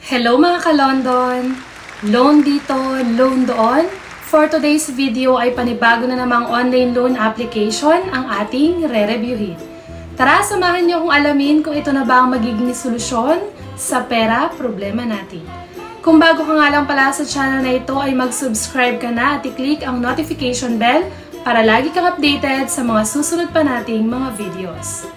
Hello mga ka-London! Loan dito, loan doon. For today's video ay panibago na namang online loan application ang ating re-reviewin. Tara, samahan niyo kung alamin kung ito na ba ang magiging solusyon sa pera problema natin. Kung bago ka nga lang pala sa channel na ito ay mag-subscribe ka na at i-click ang notification bell para lagi kang updated sa mga susunod pa nating mga videos.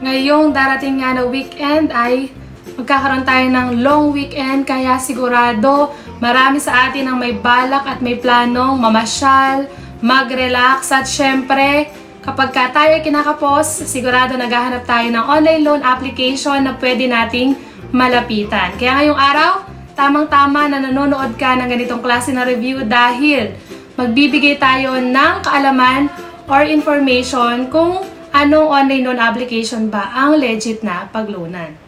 Ngayong darating nga na weekend ay magkakaroon tayo ng long weekend, kaya sigurado marami sa atin ang may balak at may planong mamasyal, mag-relax at syempre kapag tayo ay kinakapos, sigurado naghahanap tayo ng online loan application na pwede nating malapitan. Kaya ngayong araw, tamang-tama na nanonood ka ng ganitong klase na review dahil magbibigay tayo ng kaalaman or information kung anong online loan application ba ang legit na pagloanan.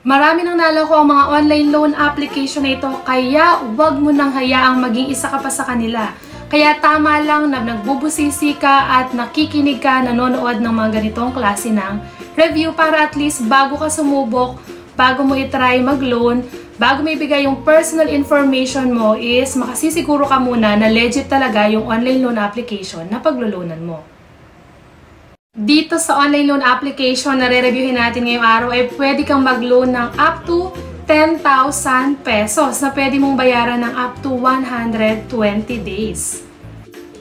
Marami nang naloko ang mga online loan application na ito, kaya huwag mo nang hayaang maging isa ka pa sa kanila. Kaya tama lang na nagbubusisi ka at nakikinig ka, nanonood ng mga ganitong klase ng review para at least bago ka sumubok, bago mo itry mag-loan, bago mo ibigay yung personal information mo is makasisiguro ka muna na legit talaga yung online loan application na pagloloanan mo. Dito sa online loan application na re-reviewin natin ngayong araw ay pwede kang mag-loan ng up to 10,000 pesos na pwede mong bayaran ng up to 120 days.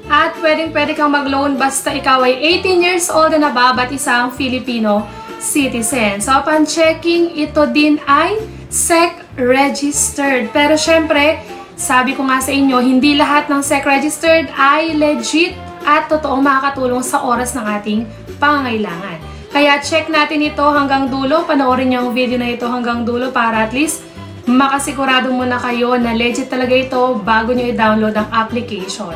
At pwede kang mag-loan basta ikaw ay 18 years old and above at isang Filipino citizen. So upon checking, ito din ay SEC registered. Pero syempre, sabi ko nga sa inyo, hindi lahat ng SEC registered ay legit at totoong makakatulong sa oras ng ating pangangailangan. Kaya check natin ito hanggang dulo, panoorin niyo ang video na ito hanggang dulo para at least makasigurado muna kayo na legit talaga ito bago niyo i-download ang application.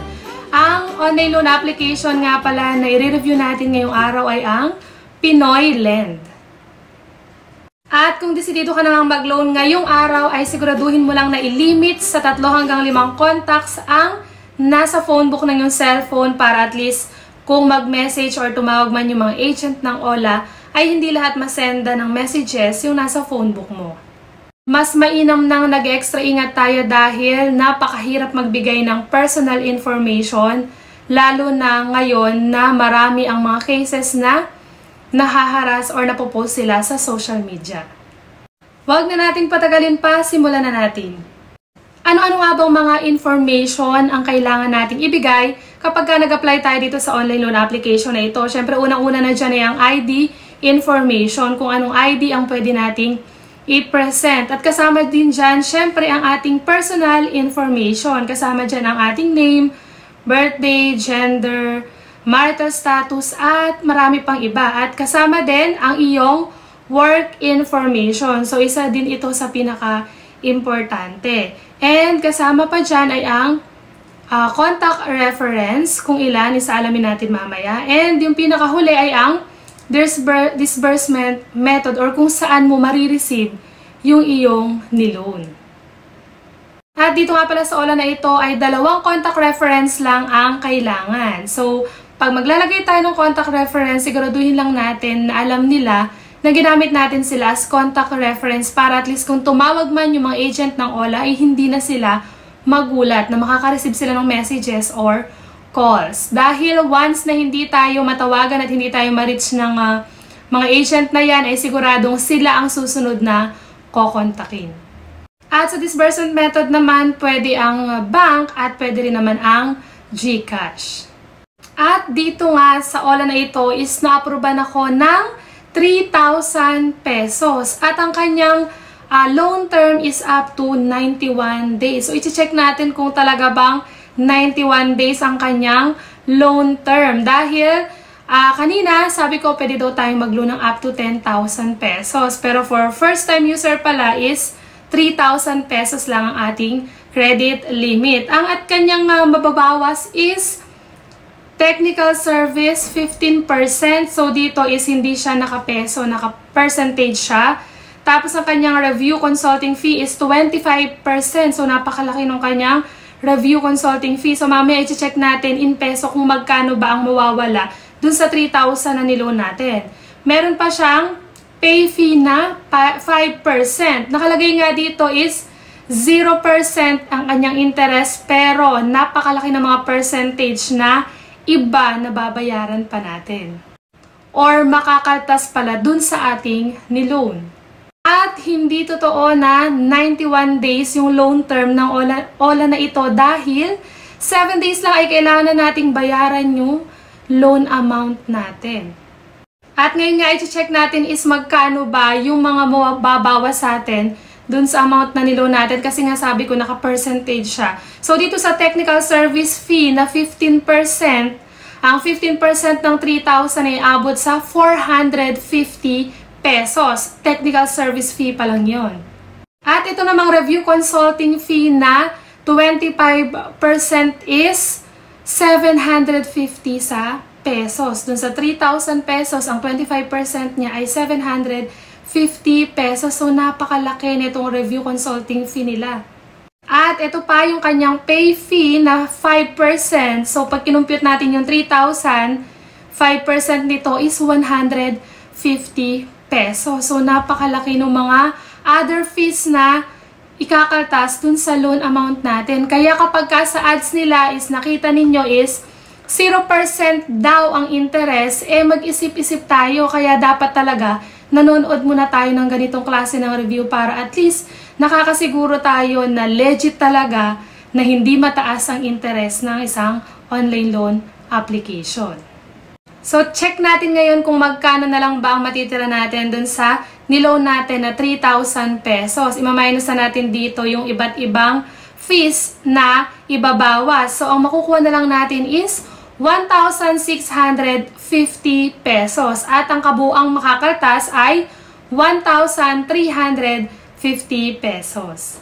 Ang online loan application nga pala na i-review natin ngayong araw ay ang Pinoy Lend. At kung desidido ka namang mag-loan ngayong araw ay siguraduhin mo lang na i-limit sa 3 hanggang 5 contacts ang nasa phone book ng iyong cellphone para at least kung mag-message or tumawag man yung mga agent ng OLA ay hindi lahat masenda ng messages yung nasa phone book mo. Mas mainam nang nag-extra ingat tayo dahil napakahirap magbigay ng personal information lalo na ngayon na marami ang mga cases na nahaharas or napopost sila sa social media. Huwag na nating patagalin pa, simulan na natin. Ano-ano nga bang mga information ang kailangan nating ibigay kapag nag-apply tayo dito sa online loan application na ito? Siyempre, unang-una na dyan ay ang ID information, kung anong ID ang pwede nating i-present. At kasama din dyan, siyempre, ang ating personal information. Kasama dyan ang ating name, birthday, gender, marital status, at marami pang iba. At kasama din ang iyong work information. So, isa din ito sa pinaka-importante. And kasama pa dyan ay ang contact reference, kung ilan, isa alamin natin mamaya. And yung pinakahuli ay ang disbursement method or kung saan mo marireceive yung iyong niloan. At dito nga pala sa OLA na ito ay 2 contact reference lang ang kailangan. So, pag maglalagay tayo ng contact reference, siguraduhin lang natin na alam nila na ginamit natin sila as contact reference para at least kung tumawag man yung mga agent ng OLA ay hindi na sila magulat na makaka-receive sila ng messages or calls. Dahil once na hindi tayo matawagan at hindi tayo ma-reach ng mga agent na yan ay siguradong sila ang susunod na kokontakin. At sa disbursement method naman, pwede ang bank at pwede rin naman ang GCash. At dito nga sa OLA na ito is na-approvean ako ng 3,000 pesos. At ang kanyang loan term is up to 91 days. So, i-check natin kung talaga bang 91 days ang kanyang loan term. Dahil kanina, sabi ko, pwede daw tayong mag-loan ng up to 10,000 pesos. Pero for first time user pala is 3,000 pesos lang ang ating credit limit. Ang at kanyang mababawas is technical service, 15%. So, dito is hindi siya naka-peso, naka-percentage siya. Tapos, ang kanyang review consulting fee is 25%. So, napakalaki ng kanyang review consulting fee. So, mamaya i-check natin in peso kung magkano ba ang mawawala dun sa 3,000 na niloan natin. Meron pa siyang pay fee na 5%. Nakalagay nga dito is 0% ang kanyang interest pero napakalaki ng mga percentage na iba na babayaran pa natin. Or makakaltas pala dun sa ating niloan. At hindi totoo na 91 days yung loan term ng OLA na ito dahil 7 days lang ay kailangan na nating bayaran yung loan amount natin. At ngayon nga i-check natin is magkano ba yung mga mababawas sa atin dun sa amount na niloan natin kasi nga sabi ko naka-percentage siya. So dito sa technical service fee na 15%, ang 15% ng 3,000 ay abot sa 450 pesos. Technical service fee pa lang yun. At ito namang review consulting fee na 25% is 750 sa pesos. Dun sa 3,000 pesos, ang 25% niya ay 750 pesos. So, napakalaki nitong review consulting fee nila. At ito pa yung kanyang pay fee na 5%. So, pag kinumpute natin yung 3,000, 5% nito is 150 pesos. So, napakalaki ng mga other fees na ikakaltas dun sa loan amount natin. Kaya kapag sa ads nila is nakita ninyo is 0% daw ang interest, mag-isip-isip tayo. Kaya dapat talaga nanonood muna tayo ng ganitong klase ng review para at least nakakasiguro tayo na legit talaga na hindi mataas ang interest ng isang online loan application. So, check natin ngayon kung magkano na lang ba ang matitira natin dun sa niloan natin na 3,000 pesos. Ima-minus na natin dito yung iba't ibang fees na ibabawas. So, ang makukuha na lang natin is 1,650 pesos at ang kabuang makakaltas ay 1,350 pesos.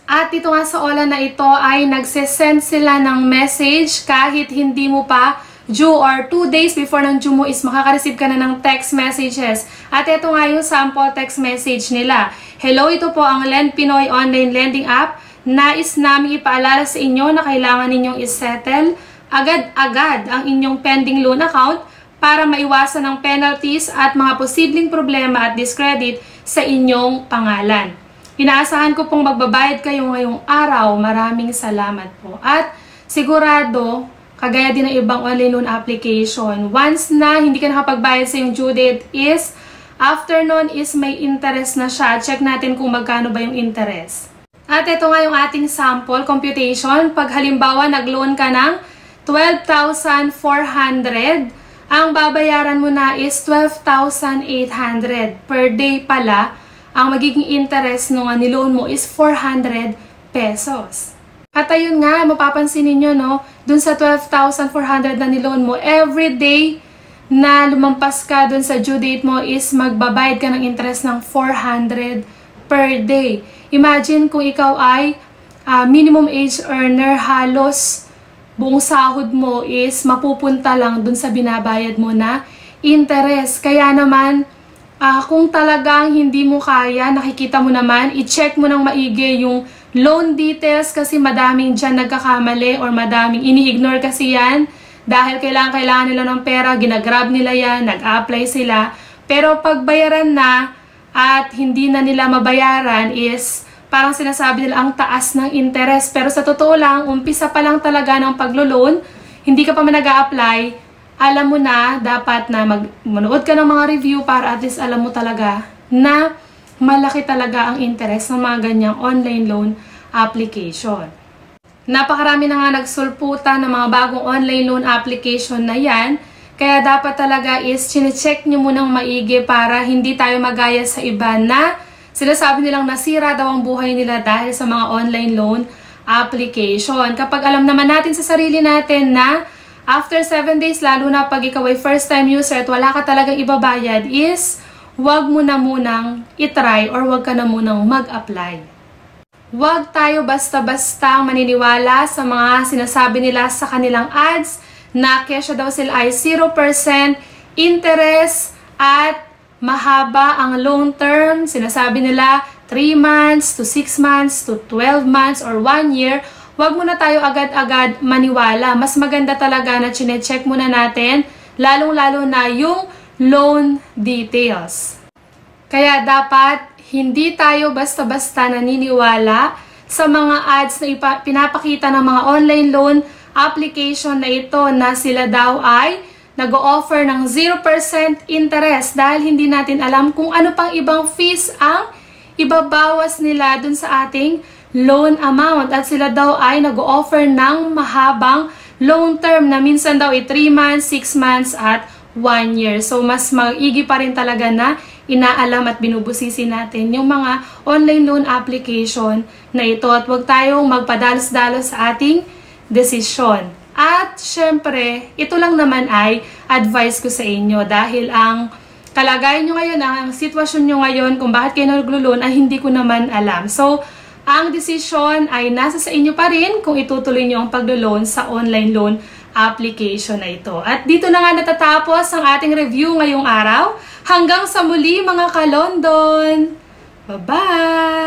At dito nga sa OLA na ito ay nagsesend sila ng message kahit hindi mo pa due or 2 days before ng due mo is makaka-receive ka na ng text messages. At ito nga yung sample text message nila. Hello, ito po ang Lend Pinoy online lending app. Nais namin ipaalala sa inyo na kailangan ninyong isettle agad-agad ang inyong pending loan account para maiwasan ang penalties at mga posibleng problema at discredit sa inyong pangalan. Inaasahan ko pong magbabayad kayo ngayong araw. Maraming salamat po. At sigurado, kagaya din ng ibang online loan application, once na hindi ka nakapagbayad sa yung due date is, after nun is may interest na siya. Check natin kung magkano ba yung interest. At ito nga yung ating sample computation. Pag halimbawa nag-loan ka ng 12,400, ang babayaran mo na is 12,800. Per day pala, ang magiging interest nung niloan mo is 400 pesos. At ayun nga, mapapansin ninyo, no, dun sa 12,400 na niloan mo, every day na lumampas ka dun sa due date mo is magbabayad ka ng interest ng 400 per day. Imagine kung ikaw ay minimum age earner, halos buong sahod mo is mapupunta lang dun sa binabayad mo na interest. Kaya naman, kung talagang hindi mo kaya, nakikita mo naman, i-check mo ng maigi yung loan details kasi madaming dyan nagkakamali or madaming ini-ignore kasi yan dahil kailangan nila ng pera, ginagrab nila yan, nag-apply sila. Pero pag bayaran na at hindi na nila mabayaran is parang sinasabi nila ang taas ng interest. Pero sa totoo lang, umpisa pa lang talaga ng paglo-loan, hindi ka pa man nag-a-apply, alam mo na, dapat na manood ka ng mga review para at least alam mo talaga na malaki talaga ang interest ng mga ganyang online loan application. Napakarami na nga nagsulputan ng mga bagong online loan application na yan, kaya dapat talaga is chinecheck nyo munang maigi para hindi tayo magaya sa iba na sinasabi nilang nasira daw ang buhay nila dahil sa mga online loan application. Kapag alam naman natin sa sarili natin na after 7 days, lalo na pag ikaw ay first time user at wala ka talagang ibabayad, is wag mo na munang itry or wag ka na munang mag-apply. Wag tayo basta-basta maniniwala sa mga sinasabi nila sa kanilang ads na kesyo daw sila ay 0% interest at mahaba ang loan term. Sinasabi nila 3 months to 6 months to 12 months or 1 year. Huwag muna tayo agad-agad maniwala. Mas maganda talaga na chinecheck muna natin, lalong-lalo na yung loan details. Kaya dapat hindi tayo basta-basta naniniwala sa mga ads na pinapakita ng mga online loan application na ito na sila daw ay nag-o-offer ng 0% interest dahil hindi natin alam kung ano pang ibang fees ang ibabawas nila dun sa ating loan amount. At sila daw ay nag-o-offer ng mahabang loan term na minsan daw ay 3 months, 6 months at 1 year. So mas maigi pa rin talaga na inaalam at binubusisi natin yung mga online loan application na ito at huwag tayong magpadalos-dalos sa ating desisyon. At syempre, ito lang naman ay advice ko sa inyo dahil ang kalagayan nyo ngayon, ang sitwasyon nyo ngayon kung bakit kayo naglo-loan ay hindi ko naman alam. So, ang desisyon ay nasa sa inyo pa rin kung itutuloy nyo ang paglo-loan sa online loan application na ito. At dito na nga natatapos ang ating review ngayong araw. Hanggang sa muli mga ka-London! Bye-bye!